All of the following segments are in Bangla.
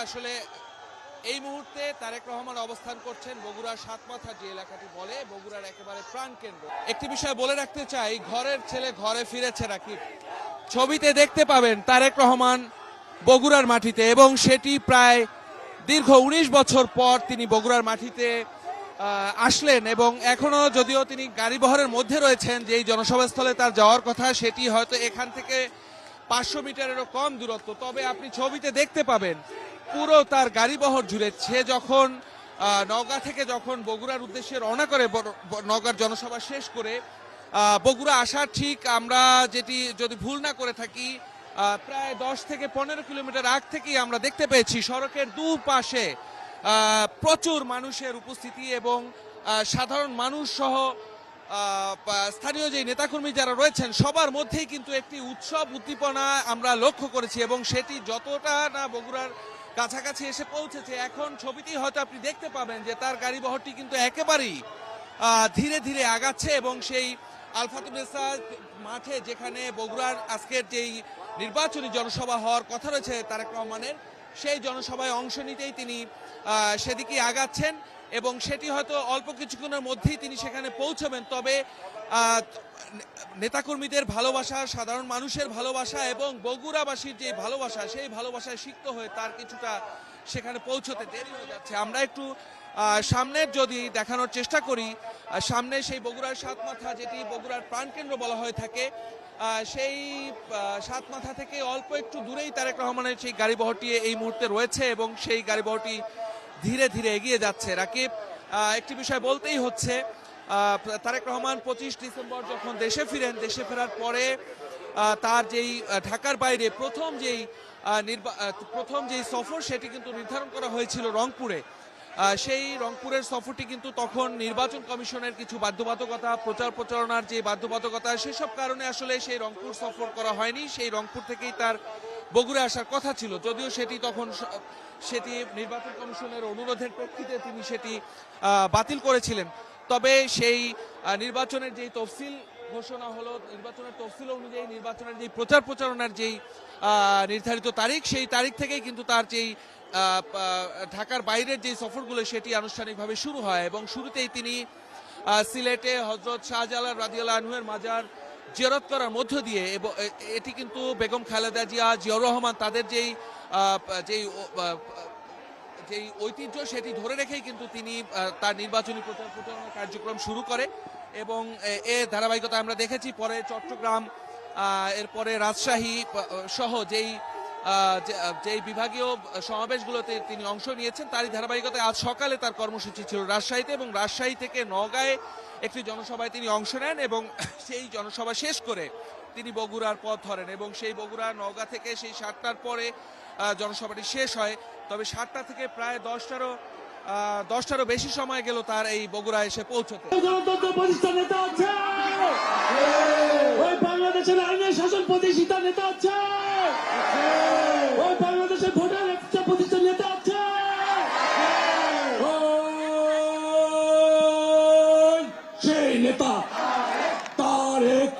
আসলে এই মুহূর্তে তারেক রহমান অবস্থান করছেন বগুড়ার সাতমাথা যে এলাকাটি বলে বগুড়ার একেবারে প্রাণকেন্দ্র। একটি বিষয় বলে রাখতে চাই, ঘরের ছেলে ঘরে ফিরেছে রাকিব। ছবিতে দেখতে পাবেন তারেক রহমান বগুড়ার মাটিতে, এবং সেটি প্রায় দীর্ঘ ১৯ বছর পর তিনি বগুড়ার মাটিতে আসলেন। এবং এখনো যদিও তিনি গাড়িবহরের মধ্যে রয়েছেন, যেই জনসভাস্থলে তার যাওয়ার কথা সেটি হয়তো এখান থেকে ৫০০ মিটারেরও কম দূরত্ব, তবে আপনি ছবিতে দেখতে পাবেন পুরো তার গাড়িবহর জুড়ে। সে যখন নওগাঁ থেকে যখন বগুড়ার উদ্দেশ্যে রওনা করে, নওগাঁর জনসভা শেষ করে বগুড়া আসার ঠিক আমরা যেটি যদি ভুল না করে থাকি প্রায় ১০ থেকে ১৫ কিলোমিটার আগ থেকেই আমরা দেখতে পেয়েছি সড়কের দুপাশে প্রচুর মানুষের উপস্থিতি, এবং সাধারণ মানুষ সহ স্থানীয় যে নেতাকর্মী যারা রয়েছেন সবার মধ্যেই কিন্তু একটি উৎসব উদ্দীপনা আমরা লক্ষ্য করেছি, এবং সেটি যতটা না বগুড়ার কাছাকাছি এসে পৌঁছেছে, এখন ছবিতেই হয়তো আপনি দেখতে পাবেন যে তার গাড়িবহরটি কিন্তু একেবারেই ধীরে ধীরে আগাচ্ছে। এবং সেই আলফাতুন্নেসা মাঠে যেখানে বগুড়ার আজকের যেই নির্বাচনী জনসভা হওয়ার কথা রয়েছে তারেক রহমানের, সেই জনসভায় অংশ নিতেই তিনি সেদিকে আগাচ্ছেন, এবং সেটি হয়তো অল্প কিছুক্ষণের মধ্যেই তিনি সেখানে পৌঁছবেন। তবে নেতাকর্মীদের ভালোবাসা, সাধারণ মানুষের ভালোবাসা এবং বগুড়াবাসীর যে ভালোবাসা, সেই ভালোবাসায় সিক্ত হয়ে তার কিছুটা সেখানে পৌঁছতে দেরি হয়ে যাচ্ছে। আমরা একটু সামনের যদি দেখানোর চেষ্টা করি, সামনে সেই বগুড়ার সাতমাথা, যেটি বগুড়ার প্রাণকেন্দ্র বলা হয়ে থাকে, সেই সাতমাথা থেকে অল্প একটু দূরেই তারেক রহমানের সেই গাড়িবহরটি এই মুহূর্তে রয়েছে, এবং সেই গাড়িবহরটি ধীরে ধীরে এগিয়ে যাচ্ছে। রাকিব, একটি বিষয় বলতেই হচ্ছে, তারেক রহমান ২৫ ডিসেম্বর যখন দেশে ফিরেন, দেশে ফেরার পরে তার যেই ঢাকার বাইরে প্রথম যেই সফর সেটি কিন্তু নির্ধারণ করা হয়েছিল রংপুরে। সেই রংপুরের সফরটি কিন্তু তখন নির্বাচন কমিশনের কিছু বাধ্যবাধকতা, প্রচার প্রচারণার যে বাধ্যবাধকতা, সেসব কারণে আসলে সেই রংপুর সফর করা হয়নি। সেই রংপুর থেকেই তার বগুড়া আসার কথা ছিল, যদিও সেটি নির্বাচন কমিশনের অনুরোধের প্রেক্ষিতে তিনি সেটি বাতিল করেছিলেন। তবে সেই নির্বাচনের যেই তফসিল ঘোষণা হলো, নির্বাচনের তফসিল অনুযায়ী নির্বাচনের যেই প্রচার প্রচারণার যেই নির্ধারিত তারিখ, সেই তারিখ থেকেই কিন্তু তার যেই ঢাকার বাইরের যে সফরগুলো সেটি আনুষ্ঠানিকভাবে শুরু হয়। এবং শুরুতেই তিনি সিলেটে হযরত শাহজালাল রাদিয়াল্লাহু আনহুর মাজার জিয়ারত করার মধ্য দিয়ে, এবং এটি কিন্তু বেগম খালেদা জিয়া, জিয়াউর রহমান তাদের যেই ঐতিহ্য সেটি ধরে রেখেই কিন্তু তিনি তার নির্বাচনী প্রচার প্রচারণা কার্যক্রম শুরু করে। এবং এর ধারাবাহিকতা আমরা দেখেছি পরে চট্টগ্রাম, এরপরে রাজশাহী সহ যেই বিভাগীয় সমাবেশগুলোতে তিনি অংশ নিয়েছেন, তারই ধারাবাহিকতায় আজ সকালে তার কর্মসূচি ছিল রাজশাহীতে, এবং রাজশাহী থেকে নওগাঁয় একটি জনসভায় তিনি অংশ নেন, এবং সেই জনসভা শেষ করে তিনি বগুড়ার পথ ধরেন। এবং সেই বগুড়া নওগাঁ থেকে সেই ৭টার পরে জনসভাটি শেষ হয়। তবে ৭টা থেকে প্রায় 10টারও বেশি সময় গেল তার এই বগুড়া এসে পৌঁছতে। বাংলাদেশের আইনের শাসন প্রতিষ্ঠা নেতা আছে, ওই বাংলাদেশের ভোটার একটা প্রতিষ্ঠান নেতা আছে, সেই নেতা তারেক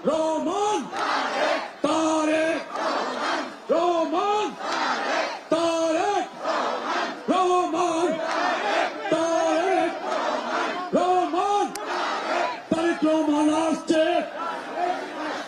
রহমান, তারেক রহমান, তারেক রহমান, তারেক রহমান, তারেক রহমান আসছে।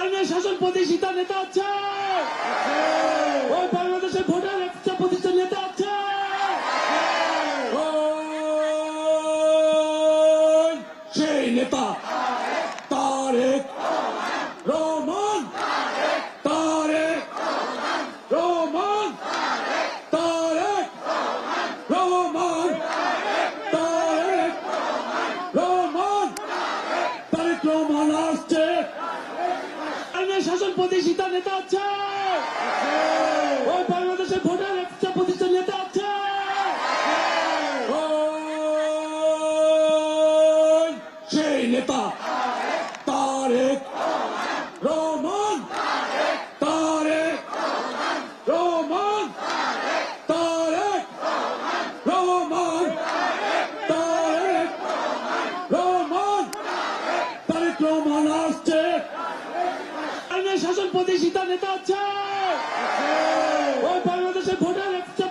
আইনের শাসন প্রতিষ্ঠিত নেতা আছে, ওই বাংলাদেশের ভোটার একটা প্রতিষ্ঠান নেতা আছে, সেই নেতা তারেক রহমান, তারেক রহমান, তারেক রহমান, তারেক রহমান, তারেক রহমান আসছে। আইনের শাসন প্রতিষ্ঠিত নেতা আছে, ওই বাংলাদেশের ভোটার একটা প্রতিষ্ঠান নেতা আছে, সেই নেতা তারেক রহমান, তারেক রহমান, তারেক রহমান, তারেক রহমান, তারেক রহমান আসছে। আইনের শাসন প্রতিষ্ঠিত নেতা আছে, ওই বাংলাদেশের ভোটার একটা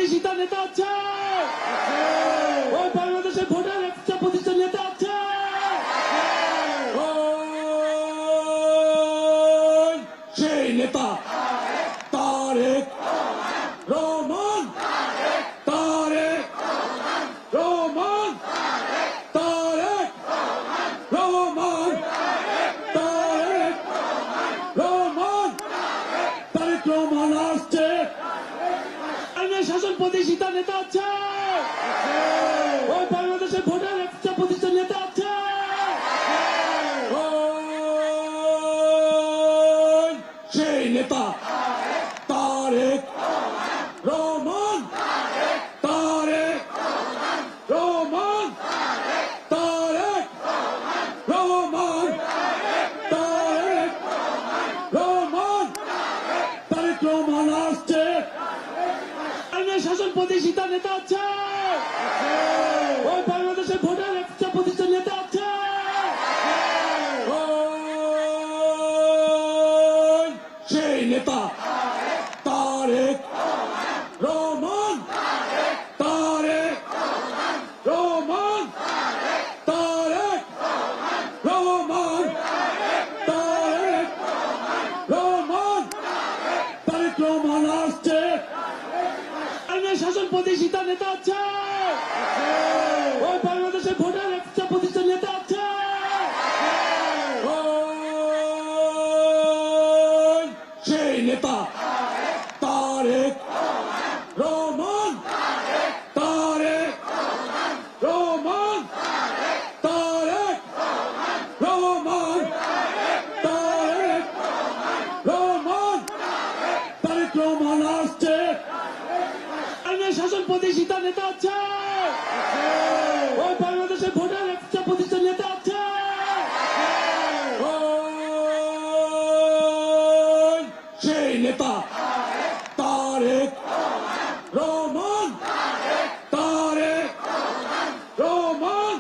প্রতিষ্ঠিত নেতা আছে, ওই বাংলাদেশের ভোটার একটা প্রতিষ্ঠান নেতা আছে, ওই সেই নেতা তারেক রহমান, তারেক রহমান, তারেক রহমান, তারেক রহমান, তারেক রহমান আসছে। আইনের শাসন প্রতিষ্ঠিত নেতা আছে, ওই বাংলাদেশের ভোটার একটা প্রতিষ্ঠান নেতা আছে, ওই সেই নেতা তারেক রহমান, তারেক রহমান, তারেক রহমান, তারেক রহমান, তারেক রহমান আসছে। আইনের শাসন প্রতিষ্ঠিত নেতা আছে, ওই বাংলাদেশের ভোটার একটা প্রতিষ্ঠান নেতা আছে, ওই সেই নেতা তারেক রহমান, তারেক রহমান, তারেক রহমান, তারেক রহমান, তারেক রহমান আসছে। আইনের শাসন প্রতিষ্ঠিত নেতা আছে, ওই বাংলাদেশের ভোটার একটা প্রতিষ্ঠান নেতা আছে, ওই সেই নেতা তারেক রহমান, তারেক রহমান, তারেক রহমান, তারেক রহমান, তারেক রহমান আসছে। আইনের শাসন প্রতিষ্ঠিত নেতা আছে, ওই বাংলাদেশের ভোটার একটা প্রতিষ্ঠান নেতা আছে, ওই সেই নেতা তারেক রহমান, তারেক রহমান,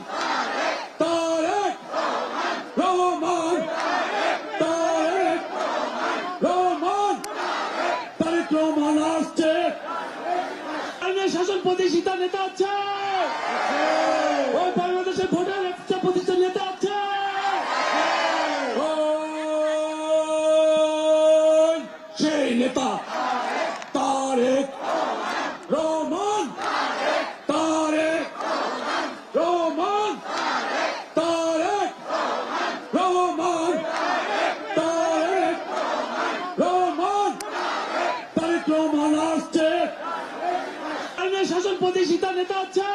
তারেক রহমান, তারেক রহমান, তারেক রহমান আসছে। আইনের শাসন প্রতিষ্ঠিত নেতা আছে, ওই বাংলাদেশের ভোটার একটা প্রতিষ্ঠান নেতা আছে, ওই সেই নেতা তারেক রহমান, তারেক রহমান, তারেক রহমান, তারেক রহমান, তারেক রহমান আসছে। আইনের শাসন প্রতিষ্ঠিত নেতা আছে,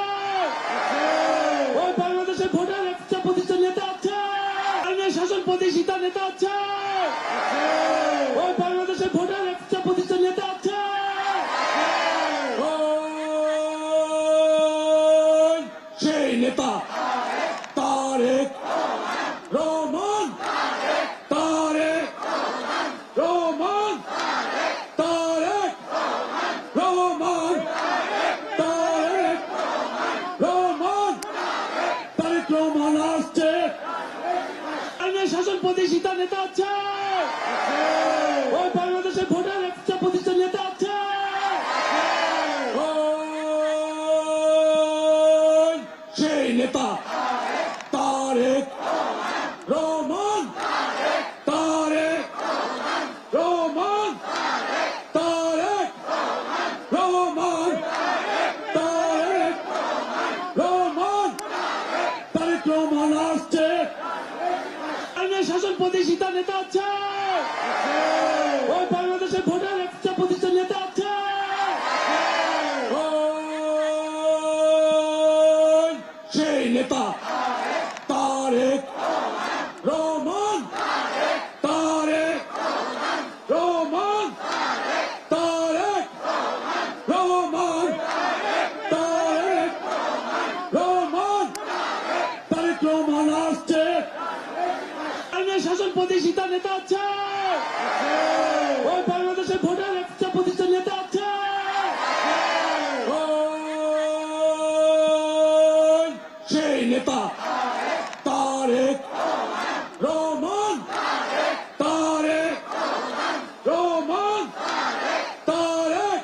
ওই বাংলাদেশের ভোটার একটা প্রতিষ্ঠান নেতা আছে, আইনের শাসন প্রতিষ্ঠিত নেতা আছে, ওই বাংলাদেশের ভোটার একটা প্রতিষ্ঠান নেতা আছে, ওই সেই নেতা তারেক রহমান, তারেক রহমান, তারেক রহমান, তারেক রহমান, তারেক রহমান আসছে। আইনের শাসন প্রতিষ্ঠিত নেতা আছে, ওই বাংলাদেশের ভোটার একটা প্রতিষ্ঠান নেতা আছে, ওই সেই নেতা তারেক রহমান, তারেক রহমান, তারেক রহমান, তারেক রহমান, তারেক রহমান আসছে। আইনের শাসন প্রতিষ্ঠিত নেতা আছে, ওই বাংলাদেশের ভোটার একটা প্রতিষ্ঠান নেতা আছে, ওই সেই নেতা তারেক রহমান, তারেক রহমান, তারেক রহমান, তারেক রহমান, তারেক রহমান আসছে। আইনের শাসন প্রতিষ্ঠিত নেতা আছে, ওই বাংলাদেশের ভোটার একটা প্রতিষ্ঠান নেতা আছে, ওই সেই নেতা তারেক রহমান, তারেক রহমান, তারেক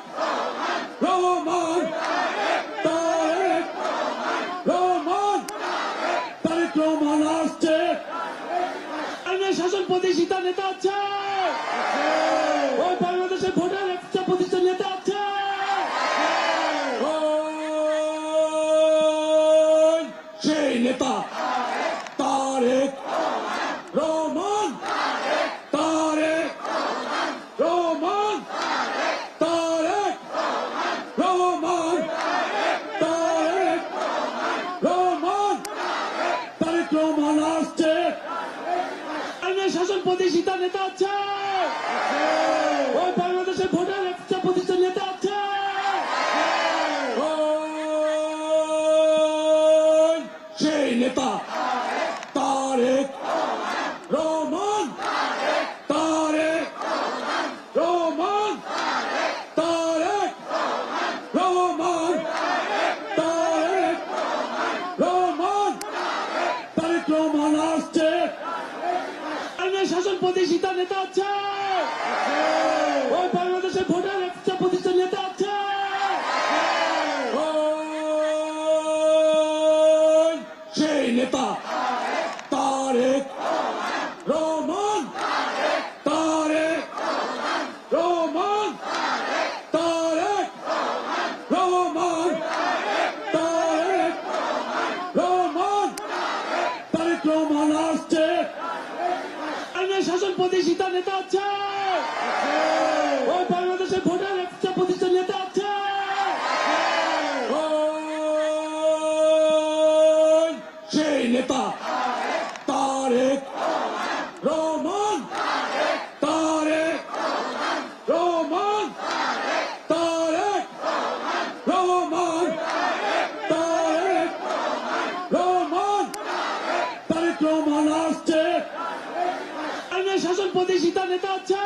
রহমান, রহমান আসছে, আইনের শাসন প্রতিষ্ঠিত নেতা আছে, ওই বাংলাদেশের ভোটার একটা প্রতিষ্ঠান নেতা আছে, ওই সেই নেতা তারেক রহমান, তারেক রহমান, তারেক রহমান, তারেক রহমান, তারেক রহমান আসছে, আইনের শাসন প্রতিষ্ঠিত নেতা আছে, ওই বাংলাদেশের ভোটার একটা প্রতিষ্ঠান নেতা আছে, ওই সেই নেতা তারেক রহমান, তারেক রহমান, তারেক রহমান, তারেক রহমান, তারেক রহমান আসছে, আইনের শাসন প্রতিষ্ঠিত নেতা আছে, ওই বাংলাদেশের ভোটার একটা প্রতিষ্ঠান নেতা আছে, ওই সেই নেতা তারেক রহমান, তারেক রহমান, তারেক রহমান, তারেক রহমান, তারেক রহমান আসছে, আইনের শাসন প্রতিষ্ঠিত নেতা আছে, ওই বাংলাদেশের ভোটার একটা প্রতিষ্ঠান নেতা আছে, ওই সেই নেতা তারেক রহমান, তারেক রহমান, তারেক রহমান, তারেক রহমান, তারেক রহমান আসছে, আইনের শাসন প্রতিষ্ঠিত নেতা আছে,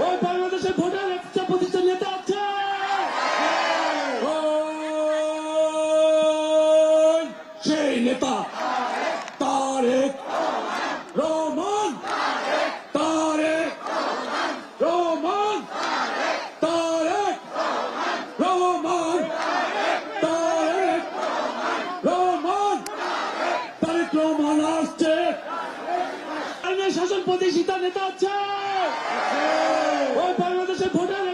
ওই বাংলাদেশের ভোটার একটা প্রতিষ্ঠান নেতা আছে, ওই সেই নেতা তারেক রহমান, তারেক রহমান, তারেক রহমান, তারেক রহমান, তারেক রহমান আসছে, আইনের শাসন প্রতিষ্ঠিত নেতা আছে, ওই বাংলাদেশের ভোটার